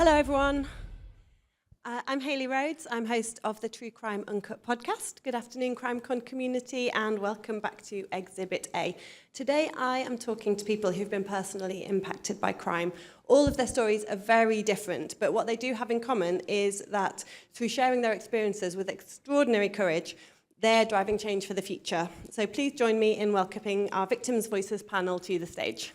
Hello, everyone. I'm Hayley Rhodes. I'm host of the True Crime Uncut podcast. Good afternoon, CrimeCon community, and welcome back to Exhibit A. Today, I am talking to people who've been personally impacted by crime. All of their stories are very different, but what they do have in common is that through sharing their experiences with extraordinary courage, they're driving change for the future. So please join me in welcoming our Victims' Voices panel to the stage.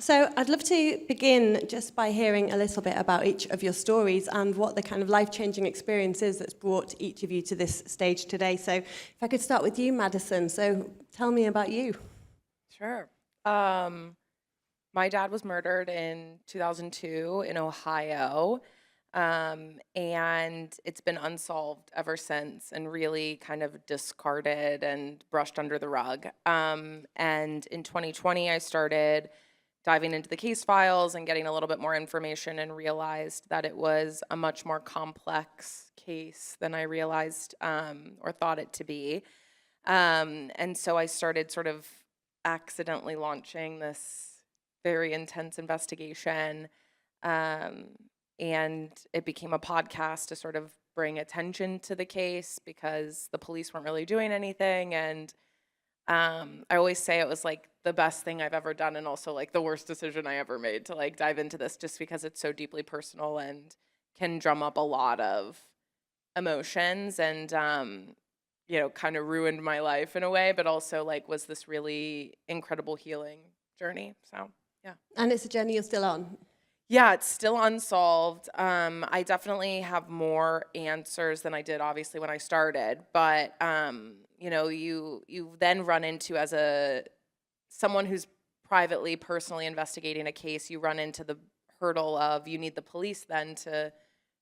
So I'd love to begin just by hearing a little bit about each of your stories and what the kind of life-changing experience is that's brought each of you to this stage today. So if I could start with you, Madison. So tell me about you. Sure. My dad was murdered in 2002 in Ohio, and it's been unsolved ever since and really kind of discarded and brushed under the rug. And in 2020, I started diving into the case files and getting a little bit more information and realized that it was a much more complex case than I realized or thought it to be. And so I started sort of accidentally launching this very intense investigation, and it became a podcast to sort of bring attention to the case because the police weren't really doing anything. And I always say it was like the best thing I've ever done and also like the worst decision I ever made to like dive into this just because it's so deeply personal and can drum up a lot of emotions and, kind of ruined my life in a way, but also like was this really incredible healing journey. So, yeah. And it's a journey you're still on. Yeah, it's still unsolved. I definitely have more answers than I did, obviously, when I started. But you then run into as someone who's privately, personally investigating a case, you run into the hurdle of you need the police then to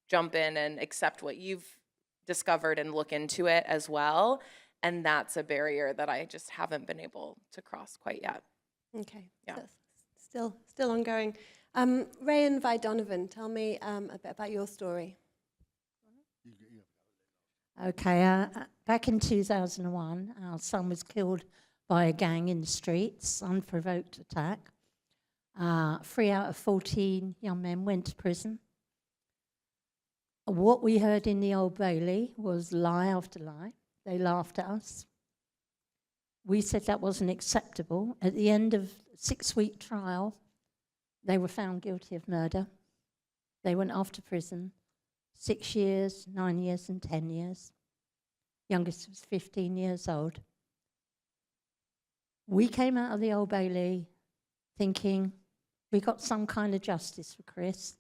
jump in and accept what you've discovered and look into it as well. And that's a barrier that I just haven't been able to cross quite yet. Okay. Yeah. So still ongoing. Ray and Donovan, tell me a bit about your story. Okay, back in 2001, our son was killed by a gang in the streets, unprovoked attack. 3 out of 14 young men went to prison. What we heard in the Old Bailey was lie after lie. They laughed at us. We said that wasn't acceptable. At the end of a 6-week trial, they were found guilty of murder. They went off to prison, 6 years, 9 years, and 10 years. Youngest was 15 years old. We came out of the Old Bailey thinking we got some kind of justice for Chris,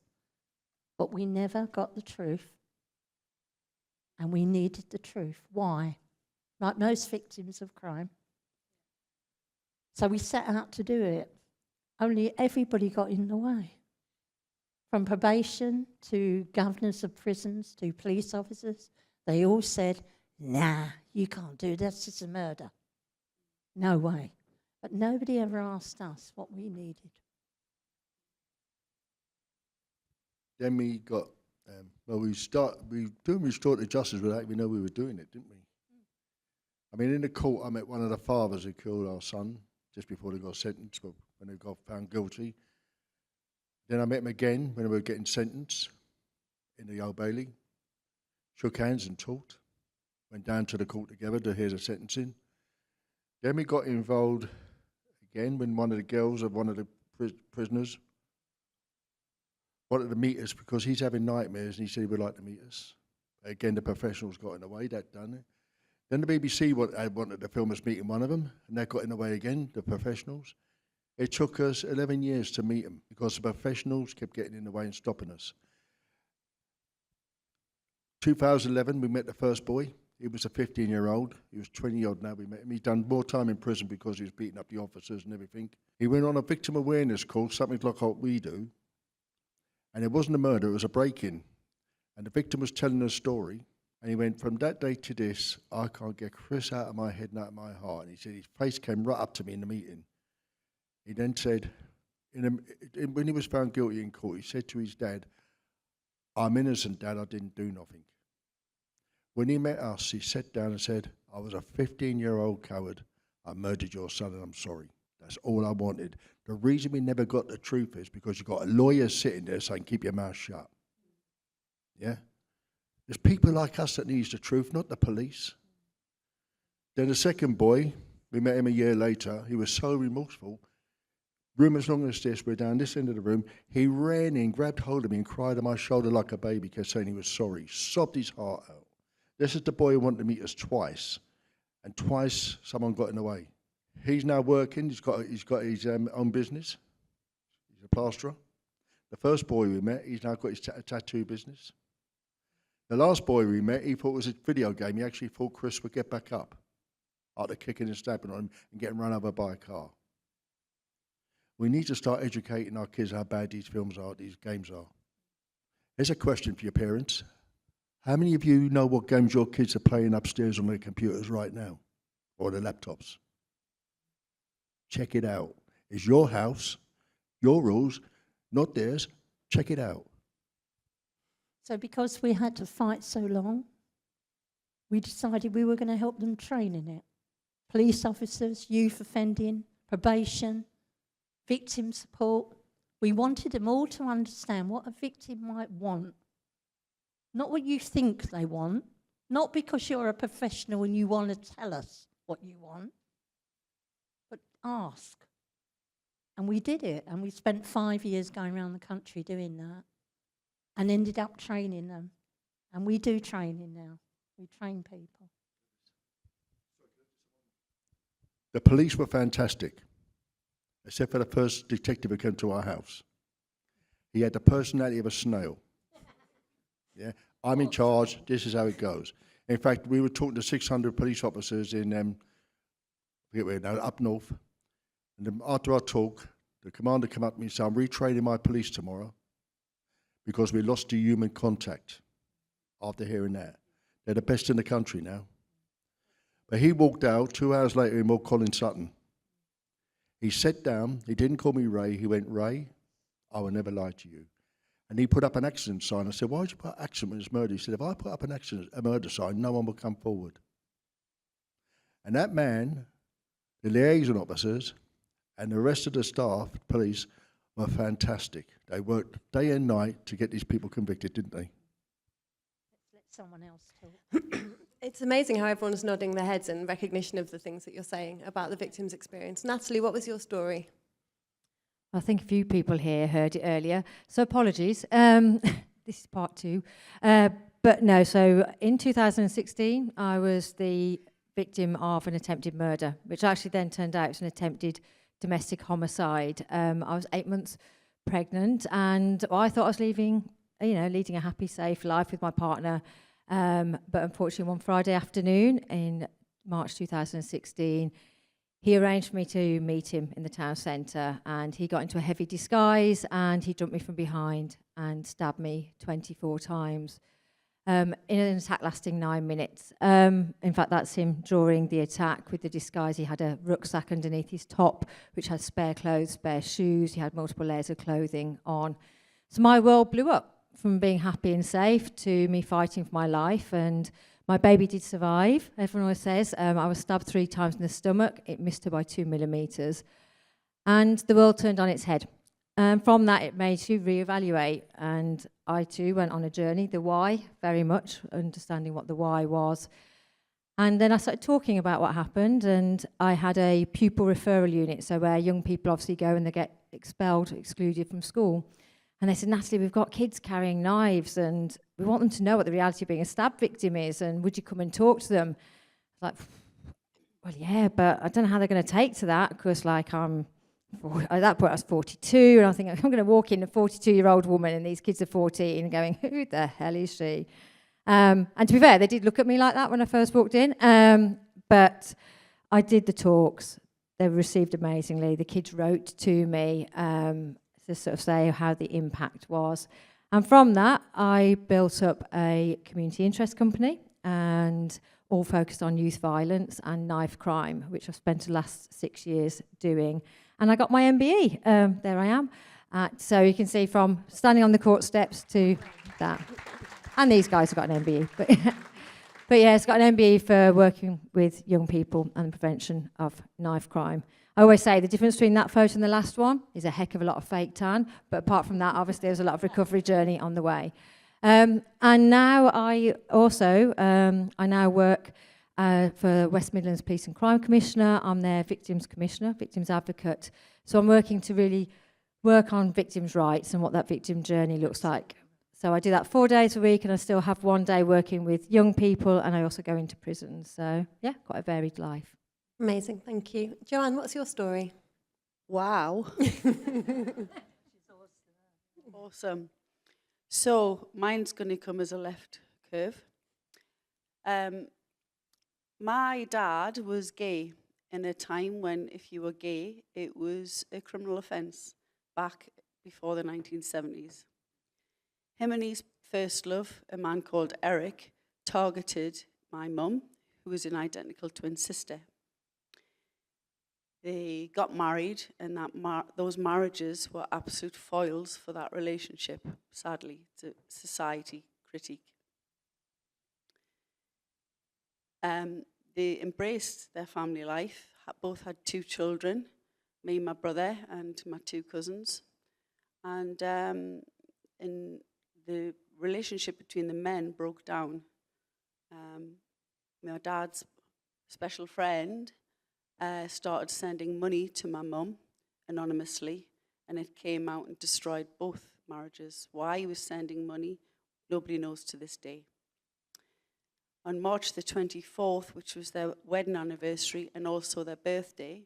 but we never got the truth. And we needed the truth. Why? Like most victims of crime. So we set out to do it. Only everybody got in the way. From probation to governors of prisons to police officers, they all said, nah, you can't do this, it's a murder. No way. But nobody ever asked us what we needed. Then we got, we doing restorative justice without even know we were doing it, didn't we? I mean, in the court, I met one of the fathers who killed our son just before they got sentenced, when they got found guilty. Then I met him again when we were getting sentenced in the Old Bailey. Shook hands and talked. Went down to the court together to hear the sentencing. Then we got involved again when one of the girls of one of the prisoners wanted to meet us because he's having nightmares and he said he would like to meet us. Again, the professionals got in the way, that done it. Then the BBC wanted to film us meeting one of them, and that got in the way again, the professionals. It took us 11 years to meet them because the professionals kept getting in the way and stopping us. 2011, we met the first boy. He was a 15-year-old. He was 20-odd now. We met him. He'd done more time in prison because he was beating up the officers and everything. He went on a victim awareness course, something like what we do. And it wasn't a murder, it was a break-in. And the victim was telling a story. And he went, from that day to this, I can't get Chris out of my head and out of my heart. And he said his face came right up to me in the meeting. He then said, when he was found guilty in court, he said to his dad, I'm innocent, Dad, I didn't do nothing. When he met us, he sat down and said, I was a 15-year-old coward. I murdered your son and I'm sorry. That's all I wanted. The reason we never got the truth is because you've got a lawyer sitting there saying, keep your mouth shut. Yeah? There's people like us that needs the truth, not the police. Then the second boy, we met him a year later. He was so remorseful. Room as long as this, we're down this end of the room. He ran in, grabbed hold of me and cried on my shoulder like a baby, kept saying he was sorry, sobbed his heart out. This is the boy who wanted to meet us twice, and twice someone got in the way. He's now working, he's got his own business. He's a plasterer. The first boy we met, he's now got his tattoo business. The last boy we met, he thought it was a video game. He actually thought Chris would get back up after kicking and stabbing on him and getting run over by a car. We need to start educating our kids how bad these films are, these games are. Here's a question for your parents. How many of you know what games your kids are playing upstairs on their computers right now? Or their laptops? Check it out. It's your house, your rules, not theirs. Check it out. So because we had to fight so long, we decided we were going to help them train in it. Police officers, youth offending, probation, victim support. We wanted them all to understand what a victim might want. Not what you think they want, not because you're a professional and you want to tell us what you want, but ask. And we did it, and we spent 5 years going around the country doing that and ended up training them. And we do training now. We train people. The police were fantastic, except for the first detective who came to our house. He had the personality of a snail. Yeah, I'm in charge, this is how it goes. In fact, we were talking to 600 police officers in, up north. And then after our talk, the commander came up to me and said, I'm retraining my police tomorrow because we lost the human contact after hearing that. They're the best in the country now. But he walked out 2 hours later in Moore Colin Sutton. He sat down, he didn't call me Ray, he went, Ray, I will never lie to you. And he put up an accident sign. I said, why did you put accident when it's murder? He said, if I put up a murder sign, no one will come forward. And that man, the liaison officers, and the rest of the staff, police, were fantastic. They worked day and night to get these people convicted, didn't they? Let's let someone else talk. It's amazing how everyone's nodding their heads in recognition of the things that you're saying about the victim's experience. Natalie, what was your story? I think a few people here heard it earlier, so apologies. This is part 2. But no, so in 2016, I was the victim of an attempted murder, which actually then turned out was an attempted domestic homicide. I was 8 months pregnant, and I thought I was leading a happy, safe life with my partner. But unfortunately, one Friday afternoon in March 2016, he arranged for me to meet him in the town centre, and he got into a heavy disguise and he jumped me from behind and stabbed me 24 times in an attack lasting 9 minutes. In fact, that's him during the attack with the disguise. He had a rucksack underneath his top, which had spare clothes, spare shoes. He had multiple layers of clothing on. So my world blew up from being happy and safe to me fighting for my life, and my baby did survive. Everyone always says I was stabbed 3 times in the stomach. It missed her by 2 millimetres. And the world turned on its head. From that, it made you reevaluate. And I too went on a journey, the why, very much, understanding what the why was. And then I started talking about what happened, and I had a pupil referral unit, so where young people obviously go and they get expelled, excluded from school. And they said, Natalie, we've got kids carrying knives and we want them to know what the reality of being a stab victim is, and would you come and talk to them? Like, well, yeah, but I don't know how they're going to take to that, because at that point I was 42, and I think I'm going to walk in a 42-year-old woman and these kids are 14 and going, who the hell is she? And to be fair, they did look at me like that when I first walked in, but I did the talks. They were received amazingly. The kids wrote to me to sort of say how the impact was. And from that, I built up a community interest company, and all focused on youth violence and knife crime, which I've spent the last 6 years doing. And I got my MBE. There I am. So you can see from standing on the court steps to that. And these guys have got an MBE. But yeah, it's got an MBE for working with young people and the prevention of knife crime. I always say the difference between that photo and the last one is a heck of a lot of fake tan, but apart from that, obviously there's a lot of recovery journey on the way. And now I also, I now work for West Midlands Police and Crime Commissioner. I'm their Victims Commissioner, Victims Advocate. So I'm working to really work on victims' rights and what that victim journey looks like. So I do that 4 days a week, and I still have 1 day working with young people, and I also go into prison. So yeah, quite a varied life. Amazing, thank you. Joanne, what's your story? Wow. Awesome. So mine's going to come as a left curve. My dad was gay in a time when if you were gay, it was a criminal offence back before the 1970s. Him and his first love, a man called Eric, targeted my mum, who was an identical twin sister. They got married, and those marriages were absolute foils for that relationship, sadly. It's a society critique. They embraced their family life, both had 2 children, me, my brother, and my 2 cousins. And the relationship between the men broke down. My dad's special friend started sending money to my mum anonymously, and it came out and destroyed both marriages. Why he was sending money, nobody knows to this day. On March the 24th, which was their wedding anniversary and also their birthday,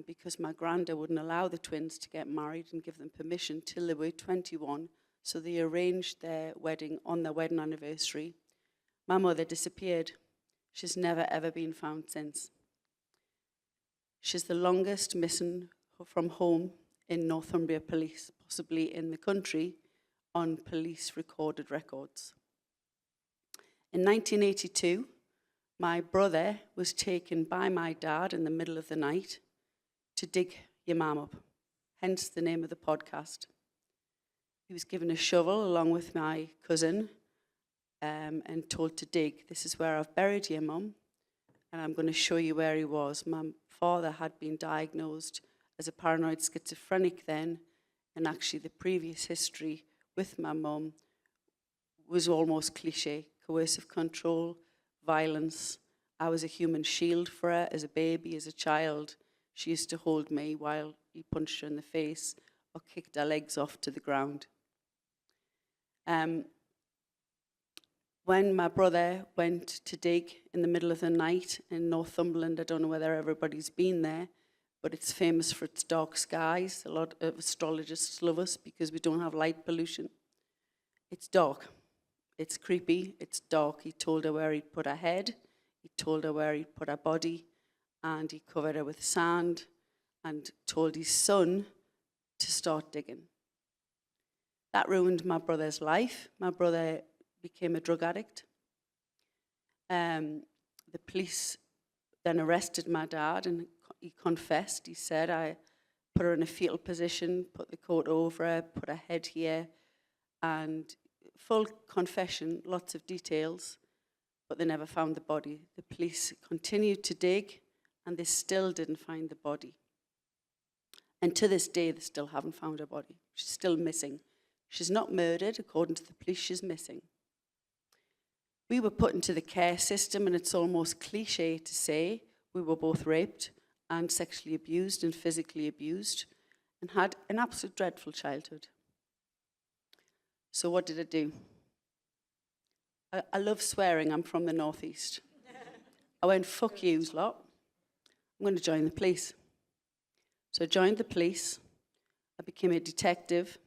because my granda wouldn't allow the twins to get married and give them permission till they were 21, so they arranged their wedding on their wedding anniversary. My mother disappeared. She's never ever been found since. She's the longest missing from home in Northumbria Police, possibly in the country, on police recorded records. In 1982, my brother was taken by my dad in the middle of the night to dig your mum up, hence the name of the podcast. He was given a shovel along with my cousin and told to dig. This is where I've buried your mum, and I'm going to show you where he was. My father had been diagnosed as a paranoid schizophrenic then, and actually the previous history with my mum was almost cliche: coercive control, violence. I was a human shield for her as a baby, as a child. She used to hold me while he punched her in the face or kicked her legs off to the ground. When my brother went to dig in the middle of the night in Northumberland, I don't know whether everybody's been there, but it's famous for its dark skies. A lot of astrologists love us because we don't have light pollution. It's dark. It's creepy. It's dark. He told her where he'd put her head. He told her where he'd put her body. And he covered her with sand and told his son to start digging. That ruined my brother's life. My brother became a drug addict. The police then arrested my dad, and he confessed. He said, I put her in a fetal position, put the coat over her, put her head here, and full confession, lots of details, but they never found the body. The police continued to dig, and they still didn't find the body. And to this day, they still haven't found her body. She's still missing. She's not murdered, according to the police, she's missing. We were put into the care system, and it's almost cliche to say we were both raped and sexually abused and physically abused and had an absolute dreadful childhood. So what did I do? I love swearing. I'm from the northeast. I went, fuck yous lot. I'm going to join the police. So I joined the police. I became a detective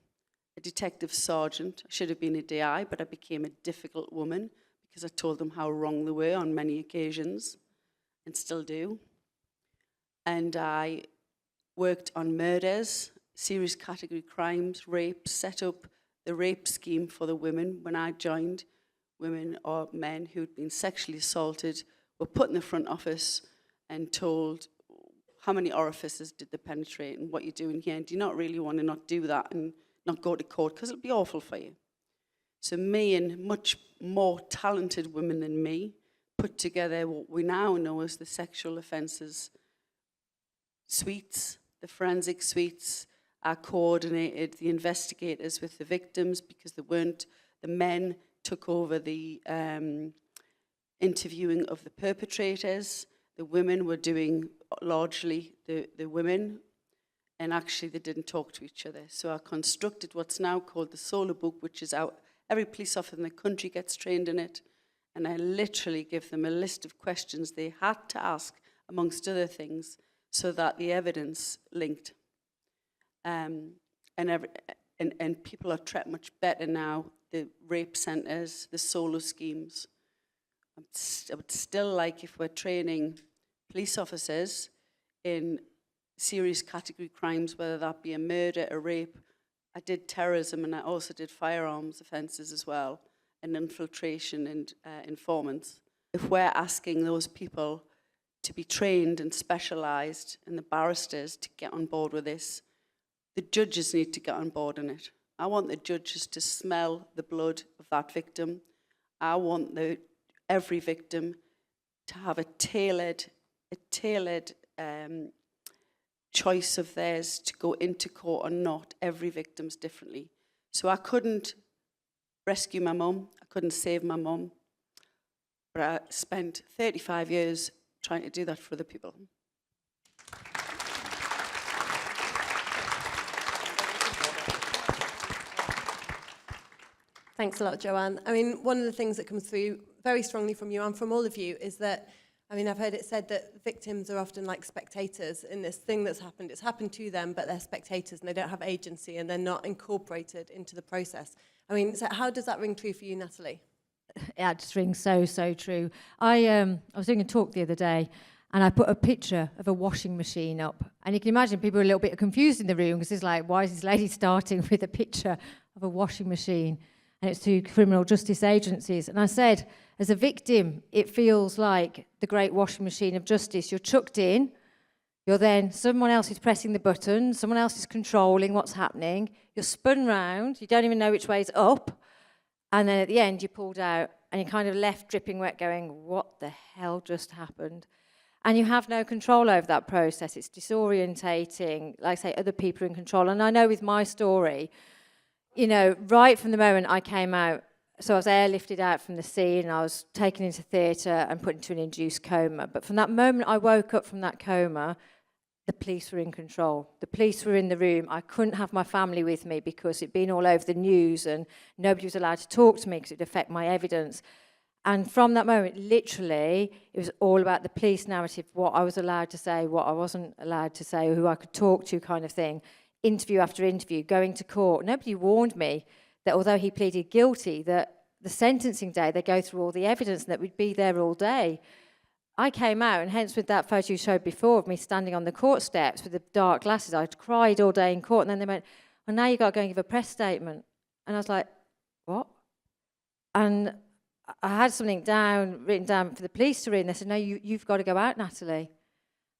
sergeant. I should have been a DI, but I became a difficult woman because I told them how wrong they were on many occasions, and still do. And I worked on murders, serious category crimes, rapes, set up the rape scheme for the women. When I joined, women or men who'd been sexually assaulted were put in the front office and told how many orifices did they penetrate and what you're doing here. And do you not really want to not do that and not go to court because it'll be awful for you? So me and much more talented women than me put together what we now know as the sexual offences suites, the forensic suites. I coordinated the investigators with the victims because the men took over the interviewing of the perpetrators. The women were doing largely the women, and actually they didn't talk to each other. So I constructed what's now called the Solo Book, which is out. Every police officer in the country gets trained in it, and I literally give them a list of questions they had to ask, amongst other things, so that the evidence linked. And people are treated much better now. The rape centres, the solo schemes. I would still like, if we're training police officers in serious category crimes, whether that be a murder, a rape. I did terrorism, and I also did firearms offences as well, and infiltration and informants. If we're asking those people to be trained and specialised, and the barristers to get on board with this, the judges need to get on board in it. I want the judges to smell the blood of that victim. I want every victim to have a tailored choice of theirs to go into court or not. Every victim's differently. So I couldn't rescue my mum. I couldn't save my mum. But I spent 35 years trying to do that for other people. Thanks a lot, Joanne. I mean, one of the things that comes through very strongly from you and from all of you is that, I mean, I've heard it said that victims are often like spectators in this thing that's happened. It's happened to them, but they're spectators and they don't have agency and they're not incorporated into the process. I mean, so how does that ring true for you, Natalie? Yeah, it just rings so true. I was doing a talk the other day, and I put a picture of a washing machine up. And you can imagine people are a little bit confused in the room because it's like, why is this lady starting with a picture of a washing machine? And it's to criminal justice agencies. And I said, as a victim, it feels like the great washing machine of justice. You're chucked in, you're then, someone else is pressing the button, someone else is controlling what's happening, you're spun round, you don't even know which way is up, and then at the end you're pulled out, and you're kind of left dripping wet going, what the hell just happened? And you have no control over that process. It's disorientating. Like I say, other people are in control. And I know with my story, you know, right from the moment I came out, so I was airlifted out from the scene, and I was taken into theatre and put into an induced coma. But from that moment I woke up from that coma, the police were in control. The police were in the room. I couldn't have my family with me because it'd been all over the news and nobody was allowed to talk to me because it would affect my evidence. And from that moment, literally, it was all about the police narrative, what I was allowed to say, what I wasn't allowed to say, who I could talk to kind of thing. Interview after interview, going to court. Nobody warned me that although he pleaded guilty, that the sentencing day, they go through all the evidence and that we'd be there all day. I came out, and hence with that photo you showed before of me standing on the court steps with the dark glasses, I'd cried all day in court, and then they went, well, now you've got to go and give a press statement. And I was like, what? And I had something written down for the police to read, and they said, no, you've got to go out, Natalie.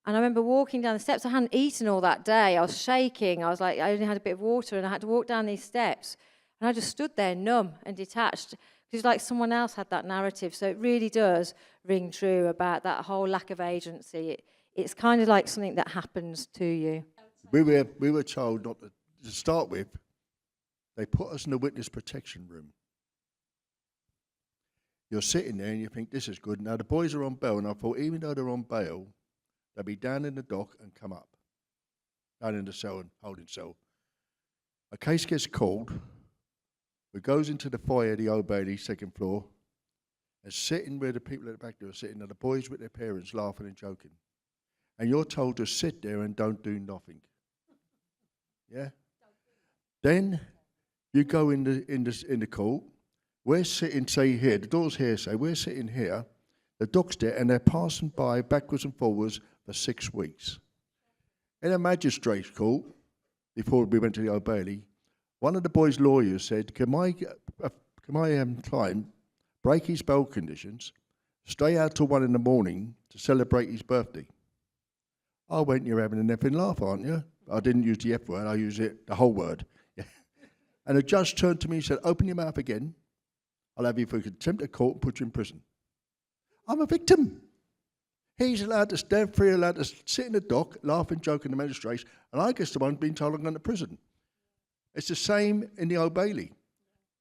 And I remember walking down the steps. I hadn't eaten all that day. I was shaking. I was like, I only had a bit of water, and I had to walk down these steps. And I just stood there numb and detached. It was like someone else had that narrative. So it really does ring true about that whole lack of agency. It's kind of like something that happens to you. We were told not to start with. They put us in the witness protection room. You're sitting there and you think, this is good. Now the boys are on bail, and I thought, even though they're on bail, they'll be down in the dock and come up, down in the cell and holding cell. A case gets called. It goes into the foyer, the Old Bailey, second floor, and sitting where the people at the back there are sitting, are the boys with their parents laughing and joking. And you're told to sit there and don't do nothing. Yeah? Then you go in the court. We're sitting, say here, the door's here, say, we're sitting here, the dock's there, and they're passing by backwards and forwards for 6 weeks. In a magistrate's court, before we went to the Old Bailey, one of the boys' lawyers said, can my client break his bail conditions, stay out till 1 a.m. to celebrate his birthday? I went, you're having an effing laugh, aren't you? I didn't use the F word, I used the whole word. Yeah. And the judge turned to me and said, open your mouth again. I'll have you for contempt of court and put you in prison. I'm a victim. He's allowed to stay free, allowed to sit in the dock, laugh and joke in the magistrates, and I guess the one being told I'm going to prison. It's the same in the Old Bailey.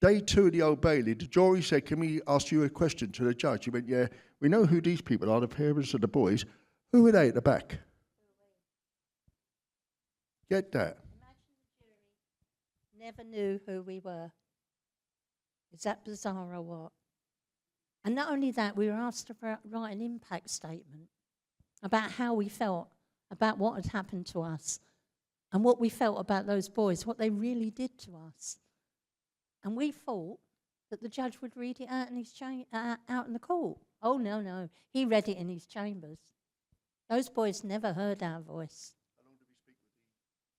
Day 2 of the Old Bailey, the jury said, can we ask you a question to the judge? He went, yeah, we know who these people are, the parents of the boys. Who are they at the back? Get that? Never knew who we were. Is that bizarre or what? And not only that, we were asked to write an impact statement about how we felt about what had happened to us and what we felt about those boys, what they really did to us. And we thought that the judge would read it out in his out in the court. Oh, no, no. He read it in his chambers. Those boys never heard our voice. How long did we speak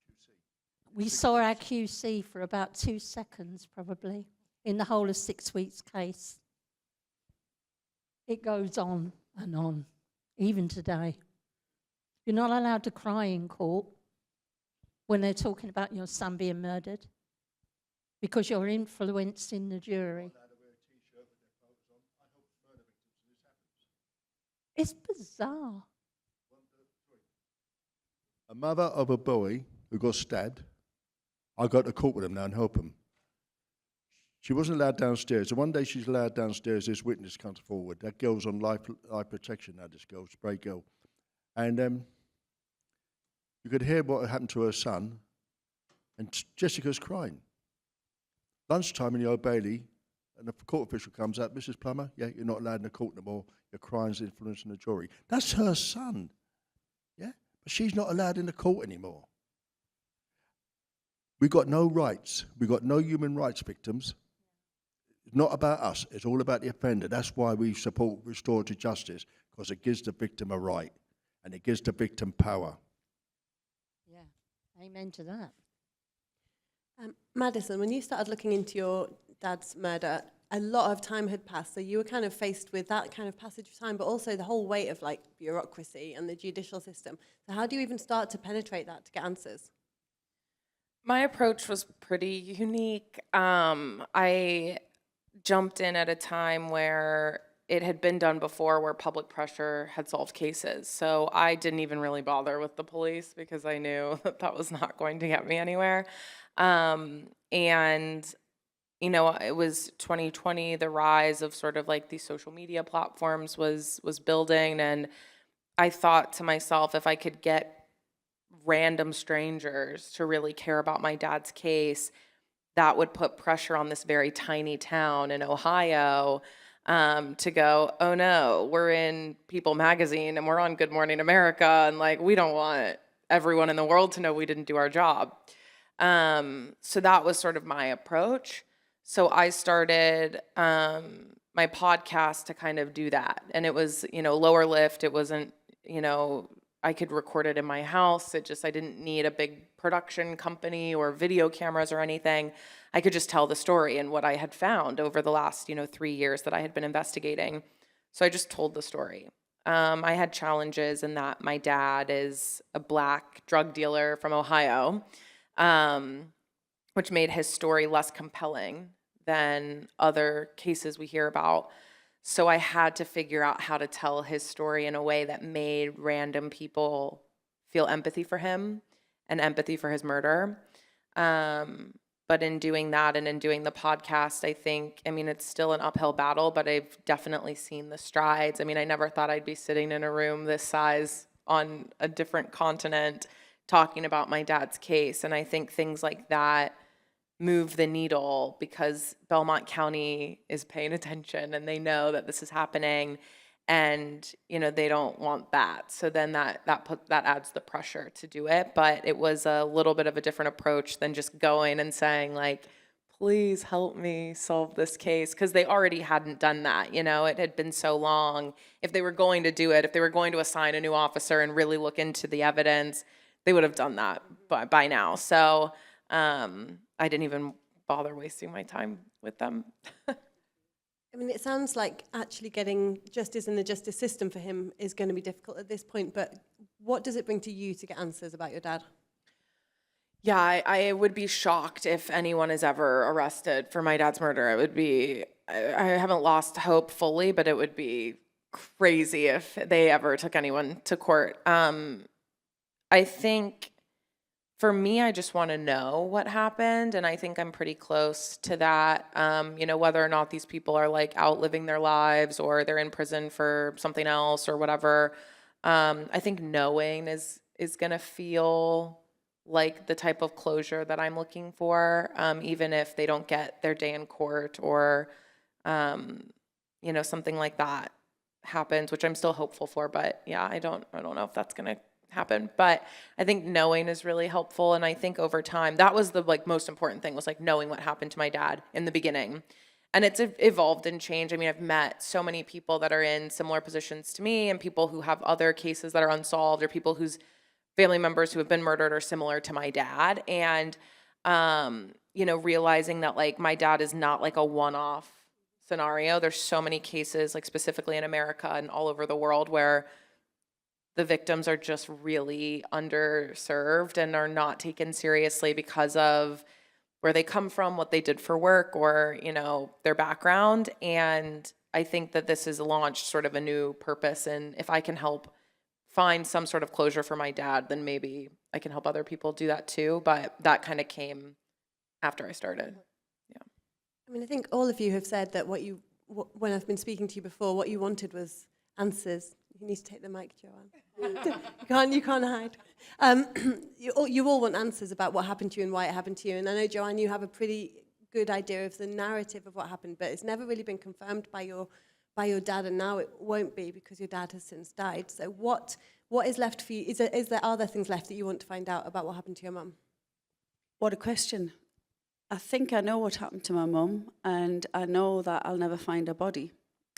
with the QC? We saw our QC for about 2 seconds, probably, in the whole of 6 weeks' case. It goes on, even today. You're not allowed to cry in court when they're talking about your son being murdered because you're influencing the jury. It's bizarre. A mother of a boy who got stabbed, I got to court with him now and help him. She wasn't allowed downstairs. And one day she's allowed downstairs, this witness comes forward. That girl's on life protection now, this girl, spray girl. And you could hear what had happened to her son, and Jessica's crying. Lunchtime in the Old Bailey, and the court official comes out, Mrs. Plummer, yeah, you're not allowed in the court no more. Your crying's influencing the jury. That's her son, yeah? But she's not allowed in the court anymore. We got no rights. We got no human rights victims. It's not about us. It's all about the offender. That's why we support restorative justice, because it gives the victim a right, and it gives the victim power. Yeah, amen to that. Madison, when you started looking into your dad's murder, a lot of time had passed, so you were kind of faced with that kind of passage of time, but also the whole weight of like bureaucracy and the judicial system. So how do you even start to penetrate that to get answers? My approach was pretty unique. I jumped in at a time where it had been done before, where public pressure had solved cases. So I didn't even really bother with the police because I knew that that was not going to get me anywhere. And, you know, it was 2020, the rise of sort of like these social media platforms was building. And I thought to myself, if I could get random strangers to really care about my dad's case, that would put pressure on this very tiny town in Ohio to go, oh no, we're in People magazine and we're on Good Morning America, and like we don't want everyone in the world to know we didn't do our job. So that was sort of my approach. So I started my podcast to kind of do that. And it was, you know, lower lift. It wasn't, you know, I could record it in my house. I didn't need a big production company or video cameras or anything. I could just tell the story and what I had found over the last, 3 years that I had been investigating. So I just told the story. I had challenges in that my dad is a black drug dealer from Ohio, which made his story less compelling than other cases we hear about. So I had to figure out how to tell his story in a way that made random people feel empathy for him and empathy for his murder. But in doing that and in doing the podcast, it's still an uphill battle, but I've definitely seen the strides. I never thought I'd be sitting in a room this size on a different continent talking about my dad's case. And I think things like that move the needle because Belmont County is paying attention and they know that this is happening, and they don't want that. So then that adds the pressure to do it. But it was a little bit of a different approach than just going and saying like, please help me solve this case, because they already hadn't done that. It had been so long. If they were going to do it, if they were going to assign a new officer and really look into the evidence, they would have done that by now. So I didn't even bother wasting my time with them. It sounds like actually getting justice in the justice system for him is going to be difficult at this point, but what does it bring to you to get answers about your dad? Yeah, I would be shocked if anyone is ever arrested for my dad's murder. It would be I haven't lost hope fully, but it would be crazy if they ever took anyone to court. I think for me, I just want to know what happened, and I think I'm pretty close to that. Whether or not these people are like out living their lives or they're in prison for something else or whatever. I think knowing is gonna feel like the type of closure that I'm looking for, even if they don't get their day in court or something like that happens, which I'm still hopeful for. But yeah, I don't know if that's gonna happen. But I think knowing is really helpful, and I think over time that was the most important thing, was knowing what happened to my dad in the beginning. And it's evolved and changed. I mean, I've met so many people that are in similar positions to me, and people who have other cases that are unsolved, or people whose family members who have been murdered are similar to my dad. And, realizing that my dad is not a one-off scenario. There's so many cases, specifically in America and all over the world, where the victims are just really underserved and are not taken seriously because of where they come from, what they did for work, or, their background. And I think that this has launched sort of a new purpose. And if I can help find some sort of closure for my dad, then maybe I can help other people do that too. But that kind of came after I started. Yeah. I mean, I think all of you have said that when I've been speaking to you before, what you wanted was answers. You need to take the mic, Joanne. you can't hide. You all want answers about what happened to you and why it happened to you. And I know, Joanne, you have a pretty good idea of the narrative of what happened, but it's never really been confirmed by your dad, and now it won't be because your dad has since died. So what is left for you? Are there things left that you want to find out about what happened to your mum? What a question. I think I know what happened to my mum, and I know that I'll never find her body.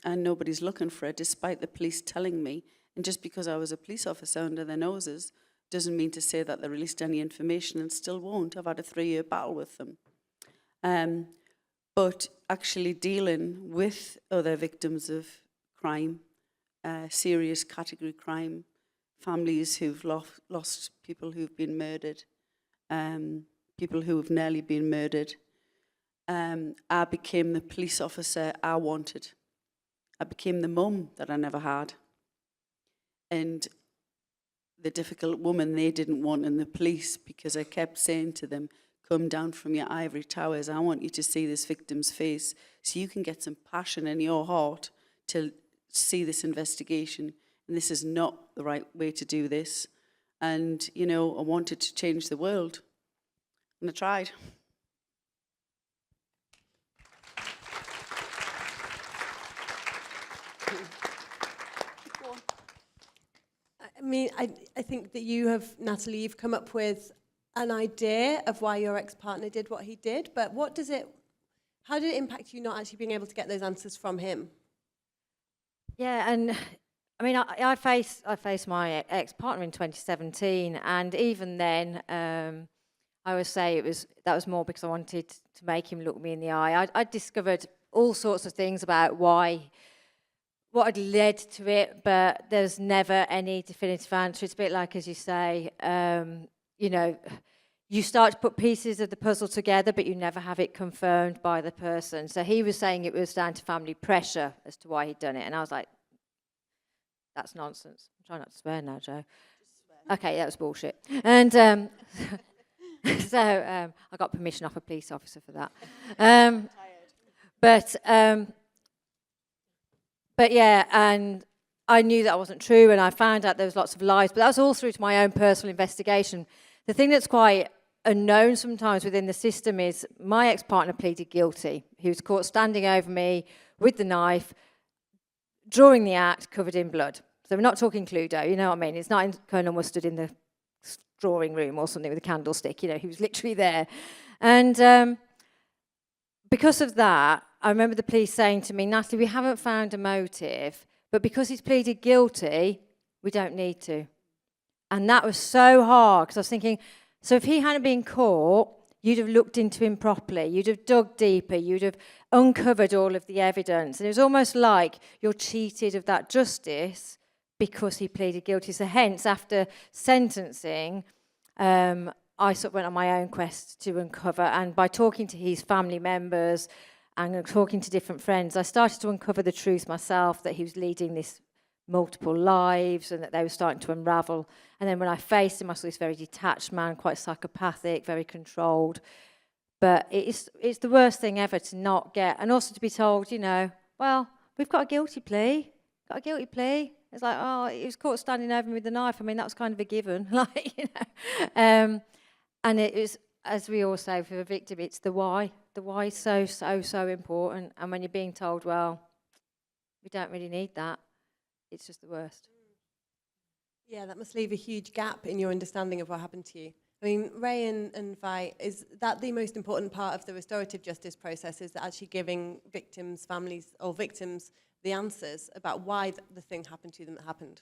And nobody's looking for it, despite the police telling me. And just because I was a police officer under their noses doesn't mean to say that they released any information, and still won't. I've had a 3-year battle with them. But actually dealing with other victims of crime, serious category crime, families who've lost people who've been murdered, people who have nearly been murdered, I became the police officer I wanted. I became the mum that I never had. And the difficult woman they didn't want in the police, because I kept saying to them, come down from your ivory towers. I want you to see this victim's face so you can get some passion in your heart to see this investigation. And this is not the right way to do this. And, I wanted to change the world. And I tried. I mean, I think that you have, Natalie, you've come up with an idea of why your ex-partner did what he did, but how did it impact you not actually being able to get those answers from him? Yeah, and I mean, I faced my ex-partner in 2017, and even then, I would say that was more because I wanted to make him look me in the eye. I discovered all sorts of things about what had led to it, but there's never any definitive answer. It's a bit like, as you say, you start to put pieces of the puzzle together, but you never have it confirmed by the person. So he was saying it was down to family pressure as to why he'd done it. And I was like, that's nonsense. I'm trying not to swear now, Joe. Okay, that was bullshit. And so I got permission off a police officer for that. But yeah, and I knew that wasn't true, and I found out there was lots of lies, but that was all through to my own personal investigation. The thing that's quite unknown sometimes within the system is my ex-partner pleaded guilty. He was caught standing over me with the knife, drawing the act, covered in blood. So we're not talking Cluedo, you know what I mean? It's not in Colonel Mustard in the drawing room or something with a candlestick, he was literally there. And because of that, I remember the police saying to me, Natalie, we haven't found a motive, but because he's pleaded guilty, we don't need to. And that was so hard, because I was thinking, so if he hadn't been caught, you'd have looked into him properly, you'd have dug deeper, you'd have uncovered all of the evidence. And it was almost like you're cheated of that justice because he pleaded guilty. So hence, after sentencing, I sort of went on my own quest to uncover, and by talking to his family members and talking to different friends, I started to uncover the truth myself, that he was leading this multiple lives and that they were starting to unravel. And then when I faced him, I saw this very detached man, quite psychopathic, very controlled. But it's the worst thing ever to not get, and also to be told, you know, well, we've got a guilty plea. Got a guilty plea. It's like, oh, he was caught standing over me with a knife. I mean, that was kind of a given, like, you know. And it was, as we all say, for the victim, it's the why. The why is so, so, so important. And when you're being told, well, we don't really need that, it's just the worst. Yeah, that must leave a huge gap in your understanding of what happened to you. I mean, Ray and Vi, is that the most important part of the restorative justice process, is that actually giving victims, families, or victims the answers about why the thing happened to them that happened?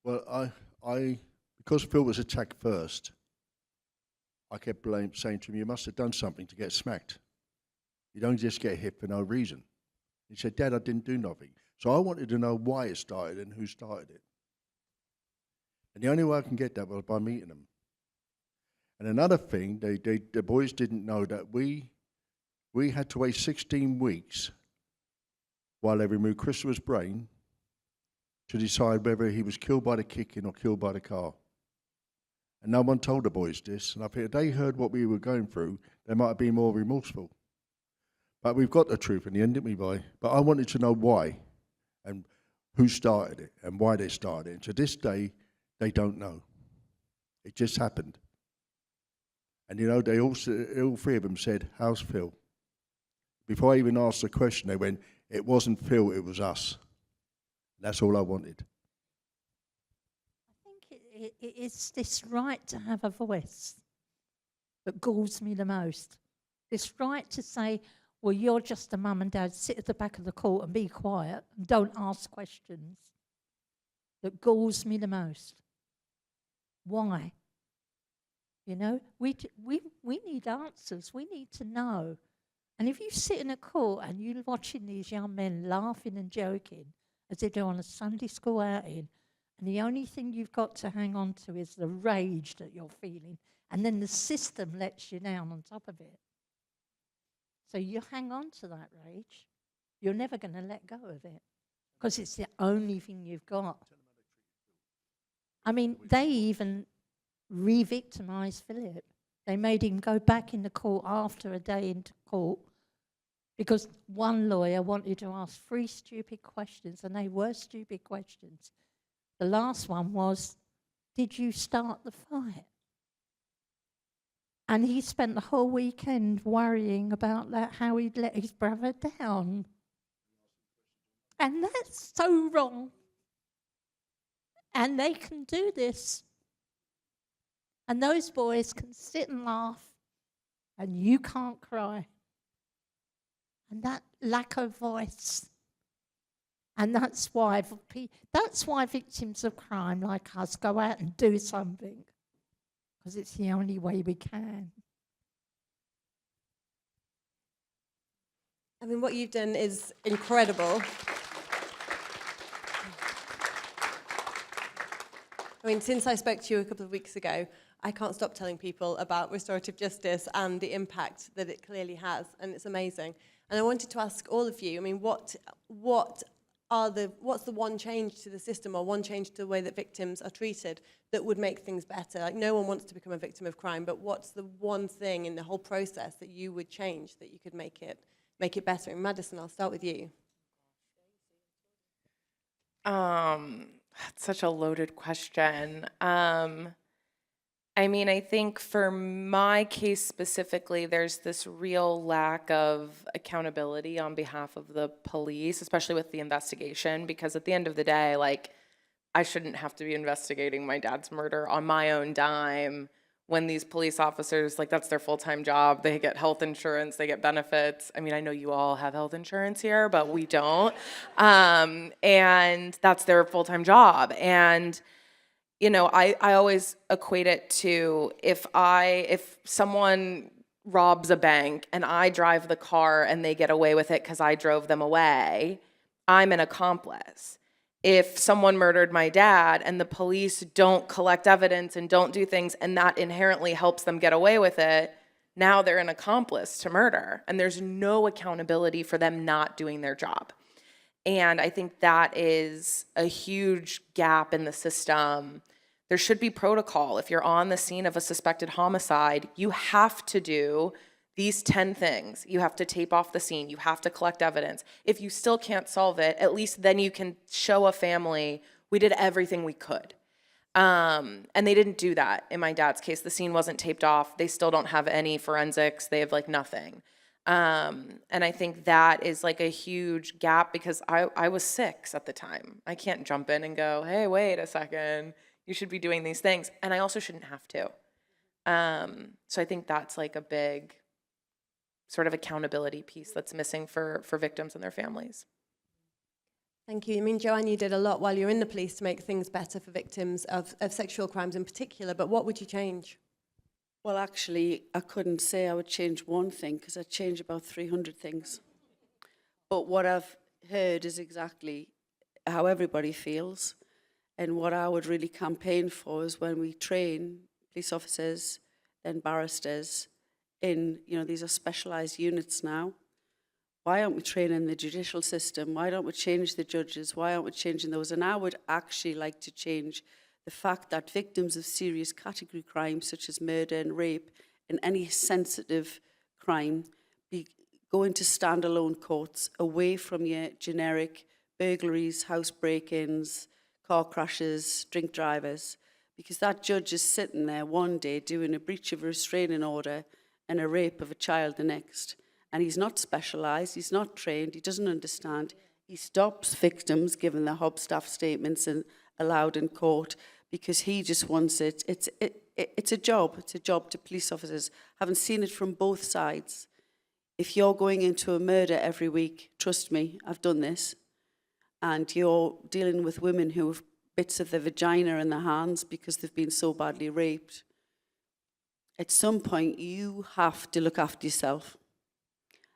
Well, I because Phil was attacked first, I kept saying to him, you must have done something to get smacked. You don't just get hit for no reason. He said, Dad, I didn't do nothing. So I wanted to know why it started and who started it. And the only way I can get that was by meeting them. And another thing, the boys didn't know that we had to wait 16 weeks while they removed Christopher's brain to decide whether he was killed by the kicking or killed by the car. And no one told the boys this, and I think if they heard what we were going through, they might have been more remorseful. But we've got the truth in the end, didn't we, Vi? But I wanted to know why, and who started it, and why they started it. And to this day, they don't know. It just happened. And you know, they all three of them said, how's Phil? Before I even asked the question, they went, it wasn't Phil, it was us. That's all I wanted. I think it's this right to have a voice that galls me the most. This right to say, well, you're just a mum and dad, sit at the back of the court and be quiet and don't ask questions. That galls me the most. Why? You know, we need answers. We need to know. And if you sit in a court and you're watching these young men laughing and joking as they do on a Sunday school outing, and the only thing you've got to hang on to is the rage that you're feeling, and then the system lets you down on top of it. So you hang on to that rage. You're never going to let go of it because it's the only thing you've got. I mean, they even re-victimised Philip. They made him go back in the court after a day into court because one lawyer wanted to ask 3 stupid questions, and they were stupid questions. The last one was, did you start the fight? And he spent the whole weekend worrying about that, how he'd let his brother down. And that's so wrong. And they can do this. And those boys can sit and laugh, and you can't cry. And that lack of voice. And that's why victims of crime like us go out and do something, because it's the only way we can. I mean, what you've done is incredible. I mean, since I spoke to you a couple of weeks ago, I can't stop telling people about restorative justice and the impact that it clearly has, and it's amazing. And I wanted to ask all of you, I mean, what's the one change to the system or one change to the way that victims are treated that would make things better? Like, no one wants to become a victim of crime, but what's the one thing in the whole process that you would change that you could make it better? And Madison, I'll start with you. That's such a loaded question. I mean, I think for my case specifically, there's this real lack of accountability on behalf of the police, especially with the investigation, because at the end of the day, like, I shouldn't have to be investigating my dad's murder on my own dime when these police officers, like, that's their full-time job. They get health insurance, they get benefits. I mean, I know you all have health insurance here, but we don't. And that's their full-time job. And you know, I always equate it to if someone robs a bank and I drive the car and they get away with it because I drove them away, I'm an accomplice. If someone murdered my dad and the police don't collect evidence and don't do things and that inherently helps them get away with it, Now they're an accomplice to murder, and there's no accountability for them not doing their job. And I think that is a huge gap in the system. There should be protocol. If you're on the scene of a suspected homicide, you have to do these 10 things. You have to tape off the scene. You have to collect evidence. If you still can't solve it, at least then you can show a family, we did everything we could. And they didn't do that in my dad's case. The scene wasn't taped off. They still don't have any forensics. They have like nothing. And I think that is like a huge gap because I was 6 at the time. I can't jump in and go, hey, wait a second, you should be doing these things. And I also shouldn't have to. So I think that's like a big sort of accountability piece that's missing for victims and their families. Thank you. I mean, Joanne, you did a lot while you were in the police to make things better for victims of sexual crimes in particular, but what would you change? Well, actually, I couldn't say I would change one thing because I'd change about 300 things. But what I've heard is exactly how everybody feels. And what I would really campaign for is when we train police officers, then barristers in, these are specialised units now. Why aren't we training the judicial system? Why don't we change the judges? Why aren't we changing those? And I would actually like to change the fact that victims of serious category crimes such as murder and rape and any sensitive crime go into standalone courts away from your generic burglaries, house break-ins, car crashes, drink drivers, because that judge is sitting there one day doing a breach of a restraining order and a rape of a child the next. And he's not specialised, he's not trained, he doesn't understand. He stops victims giving their Hobstaff statements and allowed in court because he just wants it. It's a job to police officers. Having seen it from both sides. If you're going into a murder every week, trust me, I've done this, and you're dealing with women who have bits of their vagina in their hands because they've been so badly raped, at some point you have to look after yourself.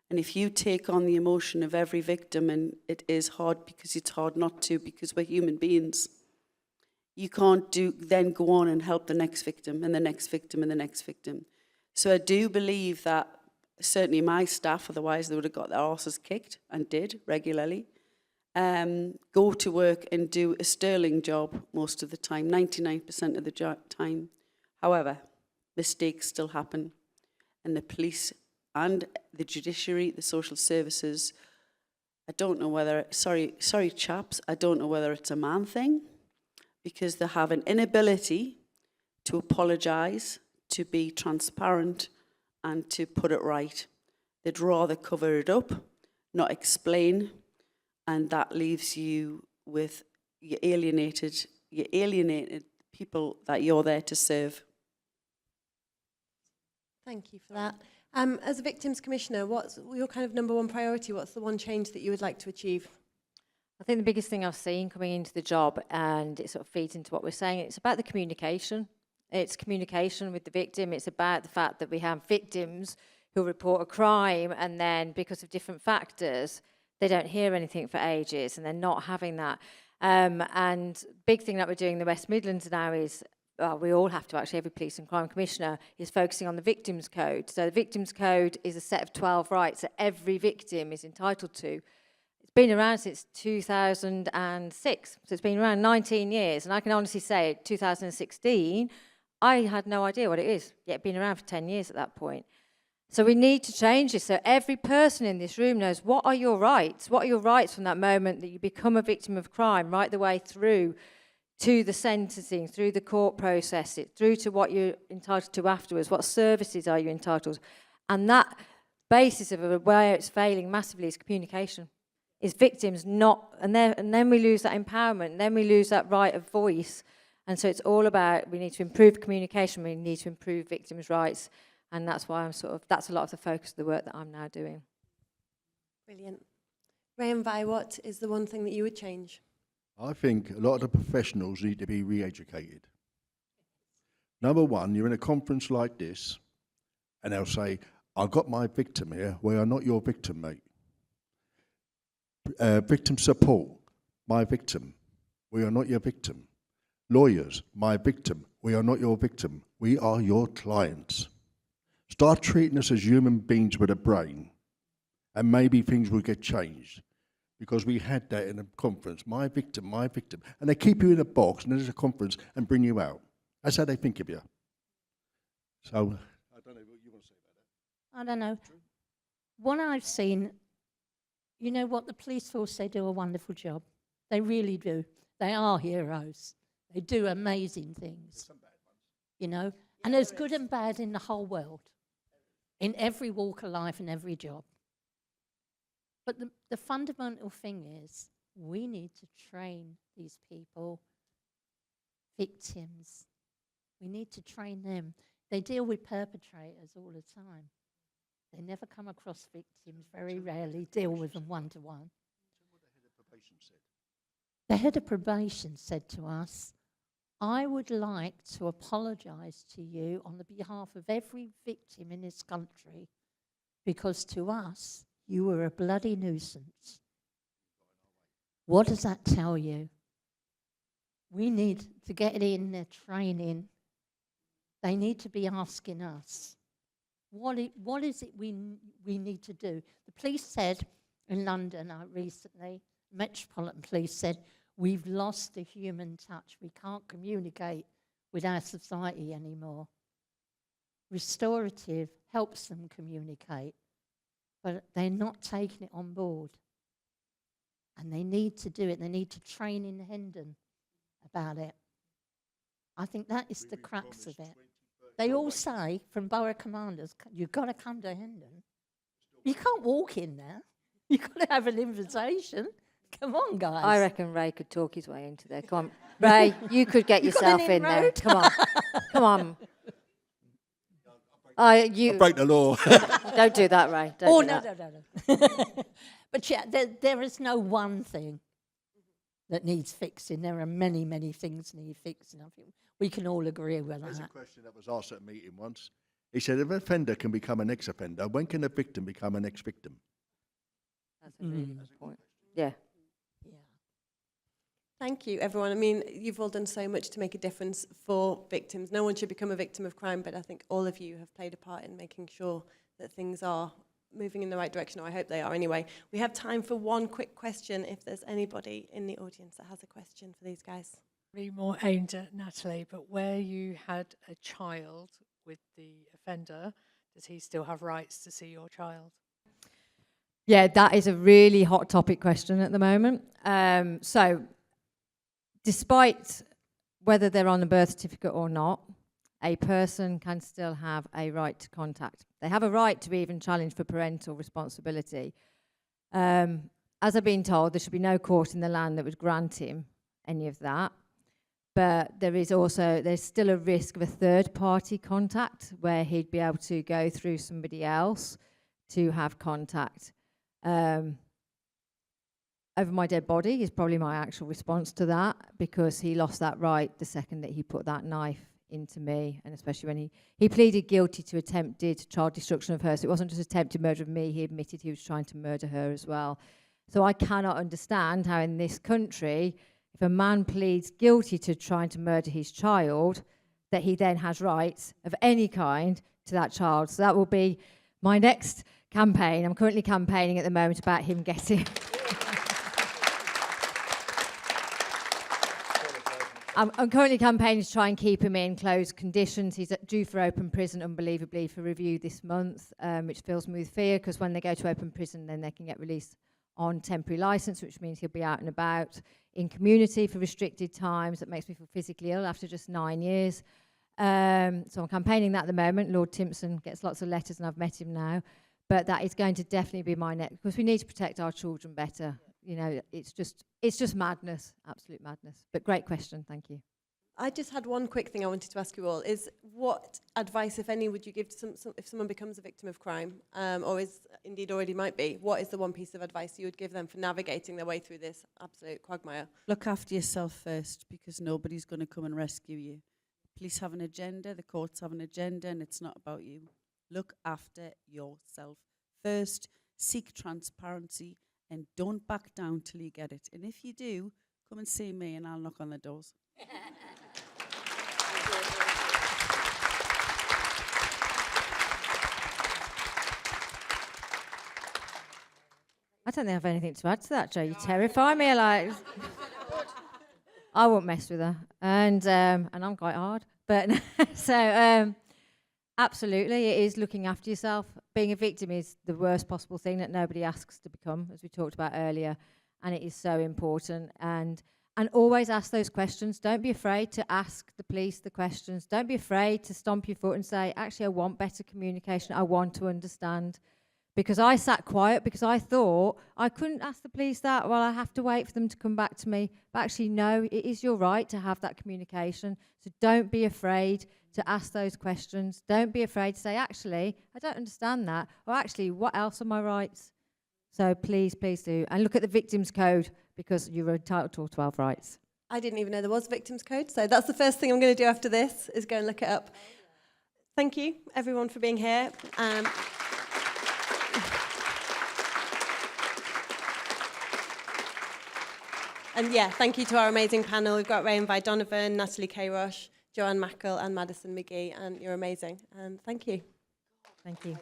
And if you take on the emotion of every victim, and it is hard because it's hard not to, because we're human beings, you can't then go on and help the next victim and the next victim and the next victim. So I do believe that certainly my staff, otherwise they would have got their arses kicked, and did regularly, go to work and do a sterling job most of the time, 99% of the time. However, mistakes still happen, and the police and the judiciary, the social services, I don't know whether, sorry chaps, I don't know whether it's a man thing, because they have an inability to apologise, to be transparent, and to put it right. They'd rather cover it up, not explain, and that leaves you with your alienated people that you're there to serve. Thank you for that. As a Victims Commissioner, what's your kind of number one priority? What's the one change that you would like to achieve? I think the biggest thing I've seen coming into the job, and it sort of feeds into what we're saying, it's about the communication. It's communication with the victim. It's about the fact that we have victims who report a crime, and then because of different factors, they don't hear anything for ages, and they're not having that. And big thing that we're doing in the West Midlands now is, we all have to actually, every police and crime commissioner is focusing on the Victims Code. So the Victims Code is a set of 12 rights that every victim is entitled to. It's been around since 2006, so it's been around 19 years. And I can honestly say, 2016, I had no idea what it is, yet it'd been around for 10 years at that point. So we need to change this, so every person in this room knows what are your rights? What are your rights from that moment that you become a victim of crime, right the way through to the sentencing, through the court process, through to what you're entitled to afterwards, what services are you entitled? And that basis of where it's failing massively is communication. Is victims not, and then we lose that empowerment, and then we lose that right of voice. And so it's all about, we need to improve communication, we need to improve victims' rights, and that's why that's a lot of the focus of the work that I'm now doing. Brilliant. Ray and Vi, what is the one thing that you would change? I think a lot of the professionals need to be re-educated. Number one, you're in a conference like this, and they'll say, I've got my victim here. We are not your victim, mate. Victim support, my victim. We are not your victim. Lawyers, my victim. We are not your victim. We are your clients. Start treating us as human beings with a brain, and maybe things will get changed. Because we had that in a conference, my victim, and they keep you in a box, and there's a conference, and bring you out. That's how they think of you. So, I don't know what you want to say about that. I don't know. What I've seen, you know what, the police force, they do a wonderful job. They really do. They are heroes. They do amazing things. Some bad ones. You know, and there's good and bad in the whole world, in every walk of life and every job. But the fundamental thing is we need to train these people, victims. We need to train them. They deal with perpetrators all the time. They never come across victims, very rarely deal with them one-to-one. The head of probation said to us, I would like to apologise to you on the behalf of every victim in this country, because to us, you were a bloody nuisance. What does that tell you? We need to get in their training. They need to be asking us, what is it we need to do? The police said in London recently, Metropolitan Police said, we've lost the human touch. We can't communicate with our society anymore. Restorative helps them communicate, but they're not taking it on board. And they need to do it. They need to train in Hendon about it. I think that is the crux of it. They all say, from borough commanders, you've got to come to Hendon. You can't walk in there. You've got to have an invitation. Come on, guys. I reckon Ray could talk his way into there. Come on, Ray, you could get yourself in there. Come on, come on. I'll break the law. Don't do that, Ray. Don't do that. No. But yeah, there is no one thing that needs fixing. There are many, many things need fixing. I think we can all agree with There's that. a question that was asked at a meeting once. He said, if an offender can become an ex-offender, when can a victim become an ex-victim? That's a really good point. Yeah. Yeah. Thank you, everyone. I mean, you've all done so much to make a difference for victims. No one should become a victim of crime, but I think all of you have played a part in making sure that things are moving in the right direction, or I hope they are anyway. We have time for one quick question, if there's anybody in the audience that has a question for these guys. Really more aimed at Natalie, but where you had a child with the offender, does he still have rights to see your child? Yeah, that is a really hot topic question at the moment. So, despite whether they're on a birth certificate or not, a person can still have a right to contact. They have a right to be even challenged for parental responsibility. As I've been told, there should be no court in the land that would grant him any of that. But there's still a risk of a third-party contact where he'd be able to go through somebody else to have contact. Over my dead body is probably my actual response to that, because he lost that right the second that he put that knife into me, and especially when he pleaded guilty to attempted child destruction of her. So it wasn't just attempted murder of me, he admitted he was trying to murder her as well. So I cannot understand how in this country, if a man pleads guilty to trying to murder his child, that he then has rights of any kind to that child. So that will be my next campaign. I'm currently campaigning at the moment about him getting... I'm currently campaigning to try and keep him in closed conditions. He's due for open prison, unbelievably, for review this month, which fills me with fear, because when they go to open prison, then they can get released on temporary licence, which means he'll be out and about in community for restricted times. That makes me feel physically ill after just 9 years. So I'm campaigning that at the moment. Lord Timpson gets lots of letters, and I've met him now. But that is going to definitely be my next, because we need to protect our children better. You know, it's just madness, absolute madness. But great question, thank you. I just had one quick thing I wanted to ask you all, is what advice, if any, would you give to if someone becomes a victim of crime, or is indeed already might be, what is the one piece of advice you would give them for navigating their way through this absolute quagmire? Look after yourself first, because nobody's going to come and rescue you. Police have an agenda, the courts have an agenda, and it's not about you. Look after yourself first, seek transparency, and don't back down till you get it. And if you do, come and see me and I'll knock on the doors. I don't think I have anything to add to that, Joe. You terrify me. Like, I won't mess with her, and I'm quite hard. But absolutely, it is looking after yourself. Being a victim is the worst possible thing that nobody asks to become, as we talked about earlier, and it is so important. And always ask those questions. Don't be afraid to ask the police the questions. Don't be afraid to stomp your foot and say, actually, I want better communication. I want to understand. Because I sat quiet because I thought I couldn't ask the police that. Well, I have to wait for them to come back to me. But actually, no, it is your right to have that communication. So don't be afraid to ask those questions. Don't be afraid to say, actually, I don't understand that. Or actually, what else are my rights? So please, please do. And look at the Victims Code, because you're entitled to all 12 rights. I didn't even know there was a Victims Code, so that's the first thing I'm going to do after this, is go and look it up. Thank you, everyone, for being here. And yeah, thank you to our amazing panel. We've got Ray by Donovan, Natalie Queiroz, Joanne Mackel, and Madison McGhee, and you're amazing. And thank you. Thank you.